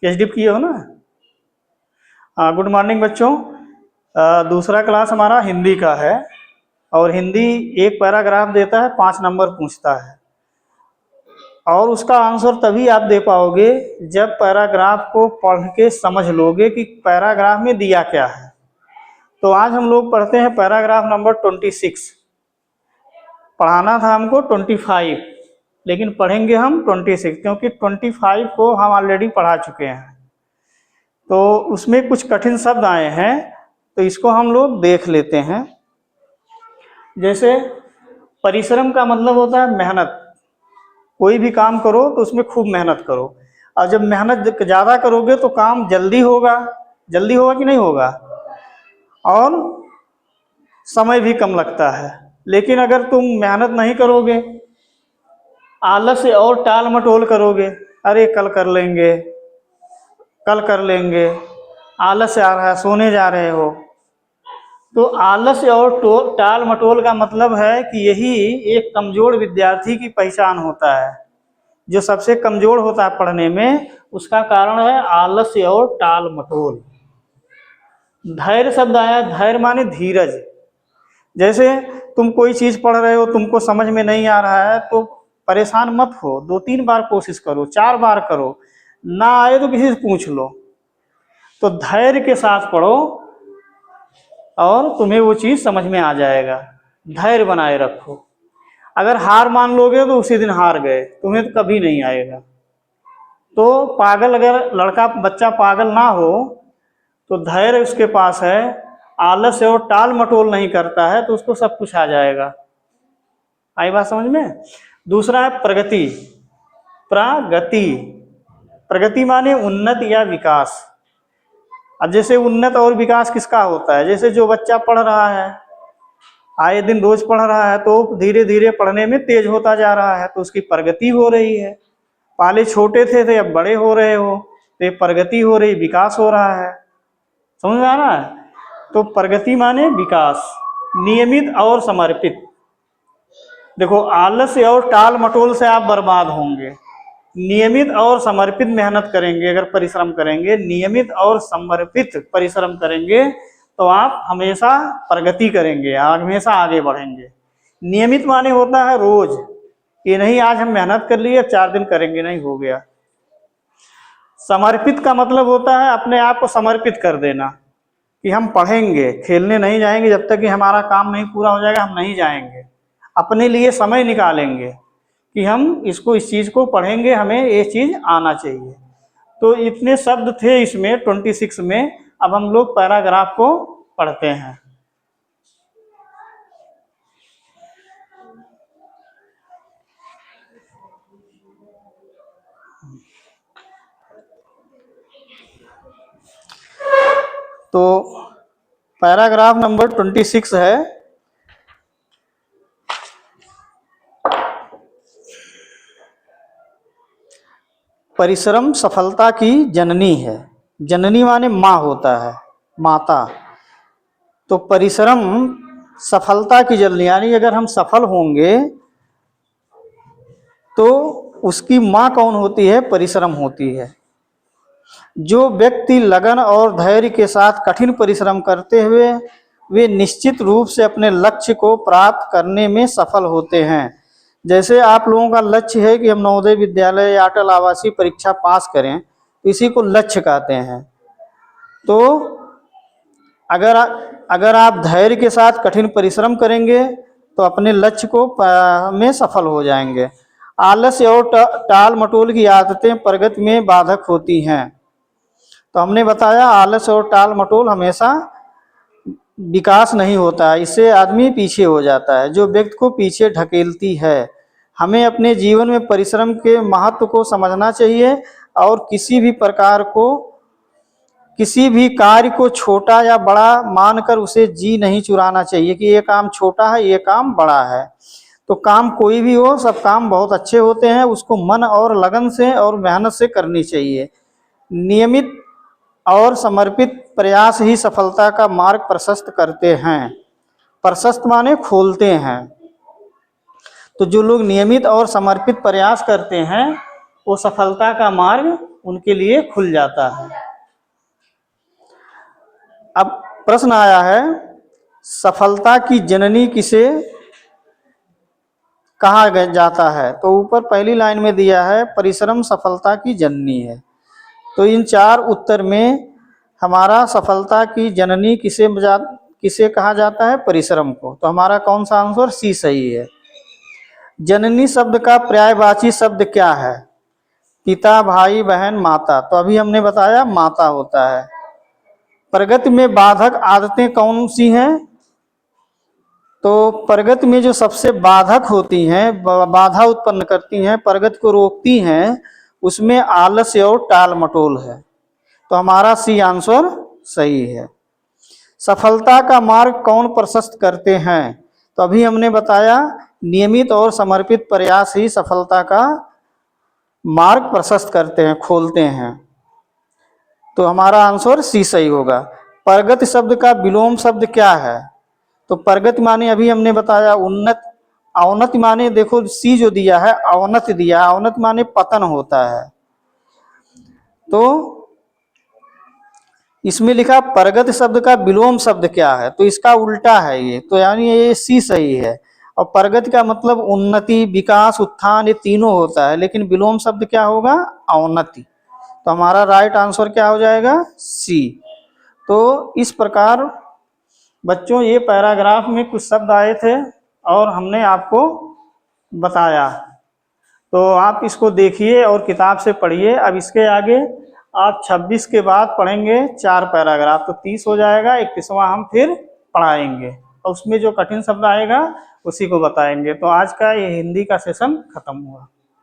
एचडीप किए हो ना। गुड मॉर्निंग बच्चों। दूसरा क्लास हमारा हिंदी का है और हिंदी एक पैराग्राफ देता है, 5 नंबर पूछता है और उसका आंसर तभी आप दे पाओगे जब पैराग्राफ को पढ़ के समझ लोगे कि पैराग्राफ में दिया क्या है। तो आज हम लोग पढ़ते हैं पैराग्राफ नंबर 26। पढ़ाना था हमको 25, लेकिन पढ़ेंगे हम 26 क्योंकि 25 को हम ऑलरेडी पढ़ा चुके हैं। तो उसमें कुछ कठिन शब्द आए हैं, तो इसको हम लोग देख लेते हैं। जैसे परिश्रम का मतलब होता है मेहनत। कोई भी काम करो तो उसमें खूब मेहनत करो, और जब मेहनत ज़्यादा करोगे तो काम जल्दी होगा। जल्दी होगा कि नहीं होगा, और समय भी कम लगता है। लेकिन अगर तुम मेहनत नहीं करोगे, आलस से और टाल मटोल करोगे, अरे कल कर लेंगे, कल कर लेंगे, आलस आ रहा है, सोने जा रहे हो, तो आलस और टाल मटोल का मतलब है कि यही एक कमजोर विद्यार्थी की पहचान होता है। जो सबसे कमजोर होता है पढ़ने में, उसका कारण है आलस्य और टाल मटोल। धैर्य शब्द आया, धैर्य माने धीरज। जैसे तुम कोई चीज पढ़ रहे हो, तुमको समझ में नहीं आ रहा है तो परेशान मत हो, 2-3 बार कोशिश करो, 4 बार करो, ना आए तो किसी से पूछ लो। तो धैर्य के साथ पढ़ो और तुम्हें वो चीज समझ में आ जाएगा। धैर्य बनाए रखो। अगर हार मान लोगे तो उसी दिन हार गए, तुम्हें तो कभी नहीं आएगा। तो पागल, अगर लड़का बच्चा पागल ना हो तो धैर्य उसके पास है, आलस और टाल मटोल नहीं करता है, तो उसको सब कुछ आ जाएगा। आई बात समझ में। दूसरा है प्रगति। प्रगति, प्रगति माने उन्नत या विकास। अब जैसे उन्नत और विकास किसका होता है, जैसे जो बच्चा पढ़ रहा है, आए दिन रोज पढ़ रहा है, तो धीरे धीरे पढ़ने में तेज होता जा रहा है, तो उसकी प्रगति हो रही है। पहले छोटे थे अब बड़े हो रहे हो, तो ये प्रगति हो रही, विकास हो रहा है। समझ में आ रहा है। तो प्रगति माने विकास। नियमित और समर्पित। देखो, आलस्य और टाल मटोल से आप बर्बाद होंगे। नियमित और समर्पित मेहनत करेंगे, अगर परिश्रम करेंगे, नियमित और समर्पित परिश्रम करेंगे, तो आप हमेशा प्रगति करेंगे, हमेशा आगे बढ़ेंगे। नियमित माने होता है रोज, ये नहीं आज हम मेहनत कर लिए 4 दिन करेंगे, नहीं हो गया। समर्पित का मतलब होता है अपने आप को समर्पित कर देना, कि हम पढ़ेंगे, खेलने नहीं जाएंगे, जब तक कि हमारा काम नहीं पूरा हो जाएगा हम नहीं जाएंगे। अपने लिए समय निकालेंगे कि हम इसको, इस चीज़ को पढ़ेंगे, हमें ये चीज़ आना चाहिए। तो इतने शब्द थे इसमें 26 में। अब हम लोग पैराग्राफ को पढ़ते हैं। तो पैराग्राफ नंबर 26 है, परिश्रम सफलता की जननी है। जननी माने माँ होता है, माता। तो परिश्रम सफलता की जननी, यानी अगर हम सफल होंगे तो उसकी माँ कौन होती है, परिश्रम होती है। जो व्यक्ति लगन और धैर्य के साथ कठिन परिश्रम करते हुए वे निश्चित रूप से अपने लक्ष्य को प्राप्त करने में सफल होते हैं। जैसे आप लोगों का लक्ष्य है कि हम नवोदय विद्यालय या अटल आवासीय परीक्षा पास करें, तो इसी को लक्ष्य कहते हैं। तो अगर आप धैर्य के साथ कठिन परिश्रम करेंगे तो अपने लक्ष्य को में सफल हो जाएंगे। आलस्य और टाल मटोल की आदतें प्रगति में बाधक होती हैं। तो हमने बताया आलस और टाल मटोल हमेशा विकास नहीं होता है, इससे आदमी पीछे हो जाता है, जो व्यक्ति को पीछे ढकेलती है। हमें अपने जीवन में परिश्रम के महत्व को समझना चाहिए और किसी भी प्रकार को, किसी भी कार्य को छोटा या बड़ा मानकर उसे जी नहीं चुराना चाहिए कि ये काम छोटा है, ये काम बड़ा है। तो काम कोई भी हो, सब काम बहुत अच्छे होते हैं, उसको मन और लगन से और मेहनत से करनी चाहिए। नियमित और समर्पित प्रयास ही सफलता का मार्ग प्रशस्त करते हैं। प्रशस्त माने खोलते हैं। तो जो लोग नियमित और समर्पित प्रयास करते हैं वो सफलता का मार्ग उनके लिए खुल जाता है। अब प्रश्न आया है, सफलता की जननी किसे कहा जाता है? तो ऊपर पहली लाइन में दिया है परिश्रम सफलता की जननी है। तो इन चार उत्तर में हमारा सफलता की जननी किसे कहा जाता है? परिश्रम को। तो हमारा कौन सा आंसर? सी सही है। जननी शब्द का पर्यायवाची शब्द क्या है? पिता, भाई, बहन, माता। तो अभी हमने बताया माता होता है। प्रगति में बाधक आदतें कौन सी हैं? तो प्रगति में जो सबसे बाधक होती हैं, बाधा उत्पन्न करती हैं, प्रगति को रोकती हैं, उसमें आलस्य और टाल मटोल है। तो हमारा सी आंसर सही है। सफलता का मार्ग कौन प्रशस्त करते हैं? तो अभी हमने बताया नियमित और समर्पित प्रयास ही सफलता का मार्ग प्रशस्त करते हैं, खोलते हैं। तो हमारा आंसर सी सही होगा। प्रगति शब्द का विलोम शब्द क्या है? तो प्रगति माने अभी हमने बताया उन्नत। अवनति माने देखो सी जो दिया है अवनति दिया, अवनति माने पतन होता है। तो इसमें लिखा प्रगति शब्द का विलोम शब्द क्या है? तो इसका उल्टा है ये, तो यानी ये सी सही है। और प्रगति का मतलब उन्नति, विकास, उत्थान, ये तीनों होता है, लेकिन विलोम शब्द क्या होगा? अवनति। तो हमारा राइट आंसर क्या हो जाएगा? सी। तो इस प्रकार बच्चों ये पैराग्राफ में कुछ शब्द आए थे और हमने आपको बताया। तो आप इसको देखिए और किताब से पढ़िए। अब इसके आगे आप 26 के बाद पढ़ेंगे 4 पैराग्राफ, तो 30 हो जाएगा। 31वां हम फिर पढ़ाएंगे और उसमें जो कठिन शब्द आएगा उसी को बताएंगे। तो आज का ये हिंदी का सेशन खत्म हुआ।